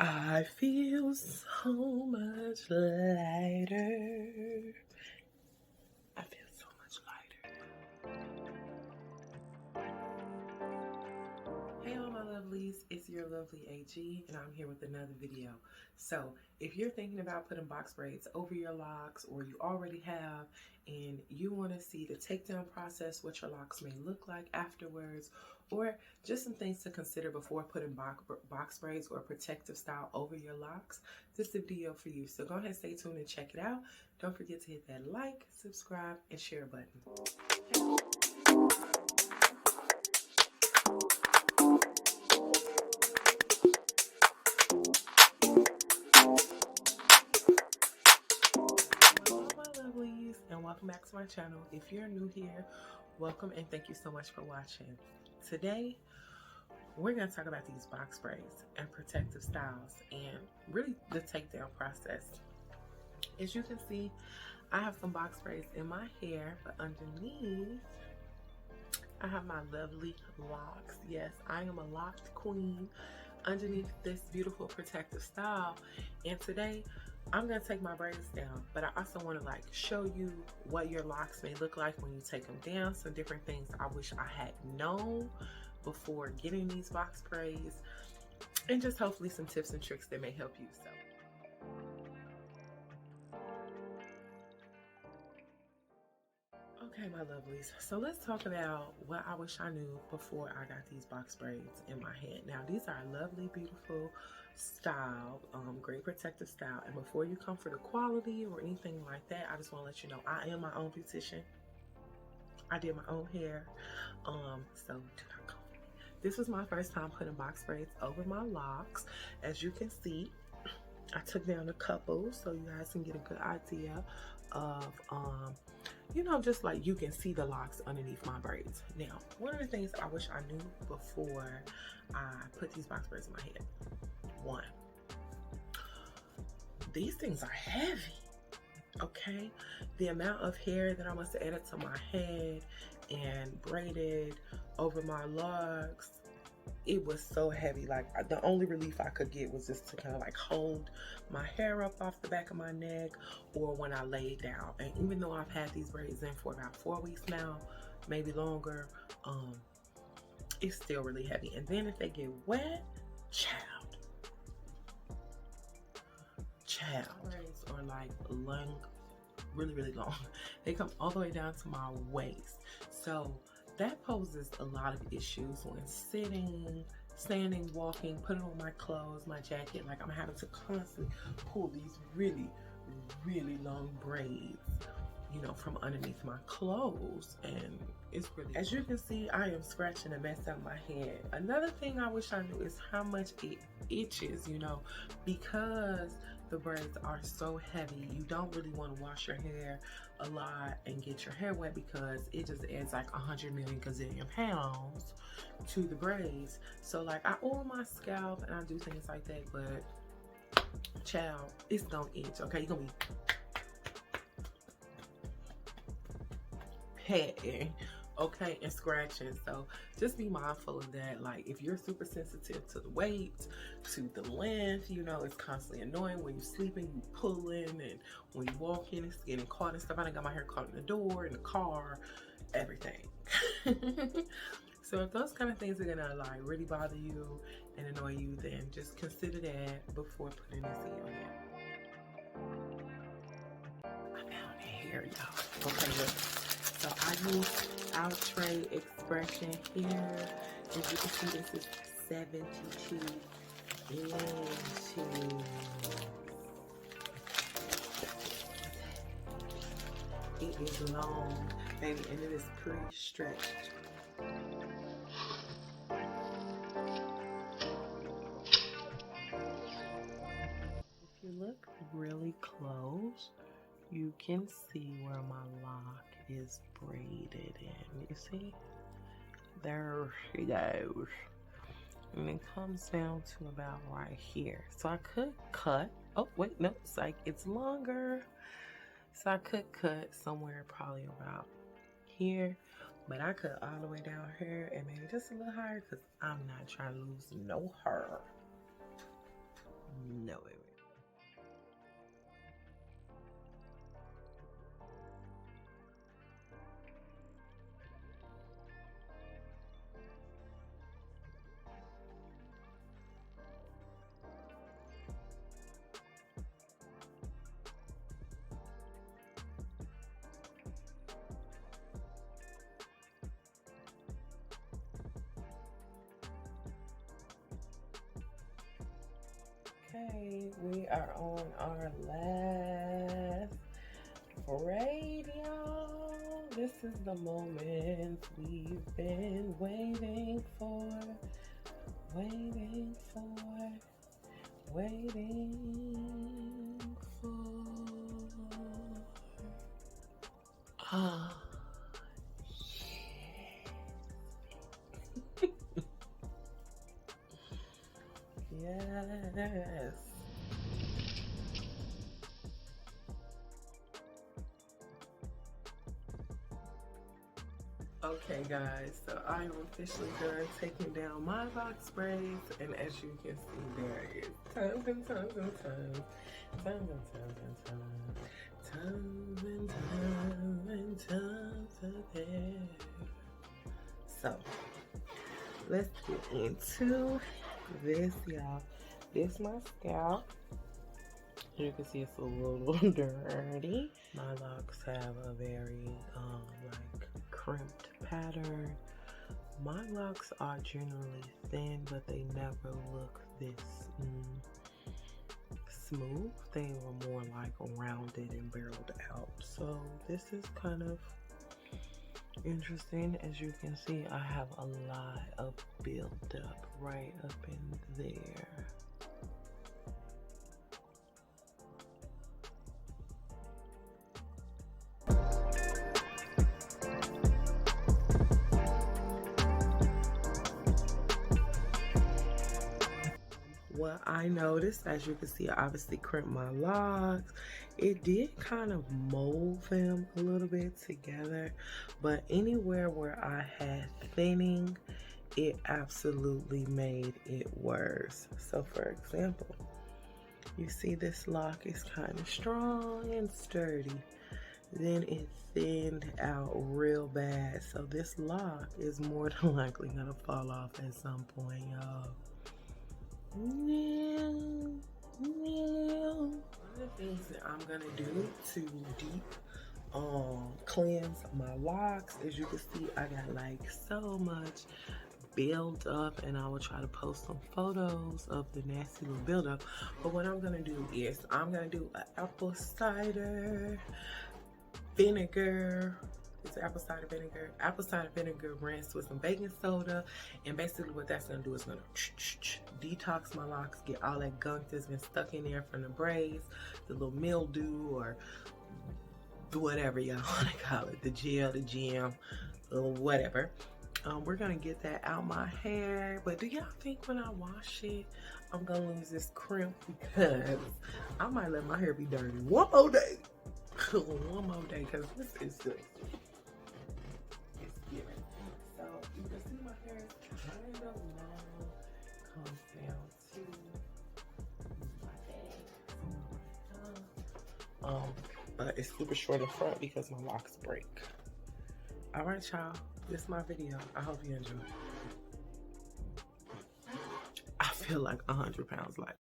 I feel so much lighter. I feel so much lighter. Hey all my lovelies, it's your lovely AG and I'm here with another video. So if you're thinking about putting box braids over your locks, or you already have and you want to see the takedown process, what your locks may look like afterwards, or just some things to consider before putting box braids or protective style over your locks, this is the video for you. So go ahead and stay tuned and check it out. Don't forget to hit that like, subscribe, and share button. And welcome back to my channel. If you're new here, welcome and thank you so much for watching. Today we're going to talk about these box braids and protective styles and really the takedown process. As you can see, I have some box braids in my hair, but underneath I have my lovely locks. Yes, I am a locked queen underneath this beautiful protective style, and today I'm gonna take my braids down, but I also want to show you what your locks may look like when you take them down. Some different things I wish I had known before getting these box braids, and just hopefully some tips and tricks that may help you. Okay, my lovelies, so let's talk about what I wish I knew before I got these box braids in my head. Now, these are lovely, beautiful style, great protective style, and before you come for the quality or anything like that, I just want to let you know I am my own beautician. I did my own hair, so do not come for me. This was my first time putting box braids over my locks. As you can see, I took down a couple so you guys can get a good idea of you know, just like you can see the locks underneath my braids. Now, one of the things I wish I knew before I put these box braids in my head: one, these things are heavy. Okay, the amount of hair that I must have added to my head and braided over my locks, it was so heavy. Like, the only relief I could get was just to kind of hold my hair up off the back of my neck, or when I laid down. And even though I've had these braids in for about 4 weeks now, maybe longer, it's still really heavy. And then if they get wet, child, braids are long, really long. They come all the way down to my waist, so that poses a lot of issues when sitting, standing, walking, putting on my clothes, my jacket. I'm having to constantly pull these really long braids, you know, from underneath my clothes, and it's really, as you can see, I am scratching a mess out of my head. Another thing I wish I knew is how much it itches, you know, because the braids are so heavy. You don't really want to wash your hair a lot and get your hair wet, because it just adds 100 million gazillion pounds to the braids. So I oil my scalp and I do things like that, but child, it's gonna itch. Okay, you're gonna be petting, okay, and scratching. So just be mindful of that. If you're super sensitive to the weight, to the length, you know, it's constantly annoying when you're sleeping, you pulling, and when you walk in, it's getting caught and stuff. I done got my hair caught in the door, in the car, everything. So if those kind of things are gonna really bother you and annoy you, then just consider that before putting this in your hair. I found hair, y'all. Okay, look. So I use Outre Expression here. As you can see, this is 72 inches. It is long, baby, and it is pre-stretched. If you look really close, you can see where my lock is braided in. You see? There she goes. And it comes down to about right here. So I could cut. Oh, wait, no, it's longer. So I could cut somewhere probably about here. But I cut all the way down here and maybe just a little higher, because I'm not trying to lose no hair. Okay, we are on our last braid, y'all. This is the moment we've been waiting for. Ah, yes. Okay guys, so I am officially done taking down my Locs braids, and as you can see, there is tons and tons and tons, tons and tons and tons, tons and tons and tons of hair. So let's get into this, y'all. This is my scalp. You can see it's a little dirty. My locks have a very like crimped pattern. My locks are generally thin, but they never look this smooth. They were more like rounded and barreled out. So this is kind of interesting. As you can see, I have a lot of buildup right up in there. What I noticed, as you can see, I obviously crimped my locks. It did kind of mold them a little bit together, but anywhere where I had thinning, it absolutely made it worse. So for example, you see this lock is kind of strong and sturdy. Then it thinned out real bad. So this lock is more than likely gonna fall off at some point, y'all. One of the things that I'm gonna do to deep cleanse my locks, as you can see, I got like so much build up, and I will try to post some photos of the nasty little buildup. But what I'm gonna do is I'm gonna do an apple cider vinegar. It's apple cider vinegar rinsed with some baking soda, and basically what that's gonna do is gonna detox my locks, get all that gunk that's been stuck in there from the braids, the little mildew or whatever y'all want to call it, the gel, the gem, whatever. We're gonna get that out my hair. But do y'all think when I wash it I'm gonna lose this crimp? Because I might let my hair be dirty one more day. One more day, because this is just, it's giving. So you can see my hair is kind of long, comes down to my head. But it's super short in front because my locks break. All right, y'all, this is my video. I hope you enjoy. I feel like 100 pounds light.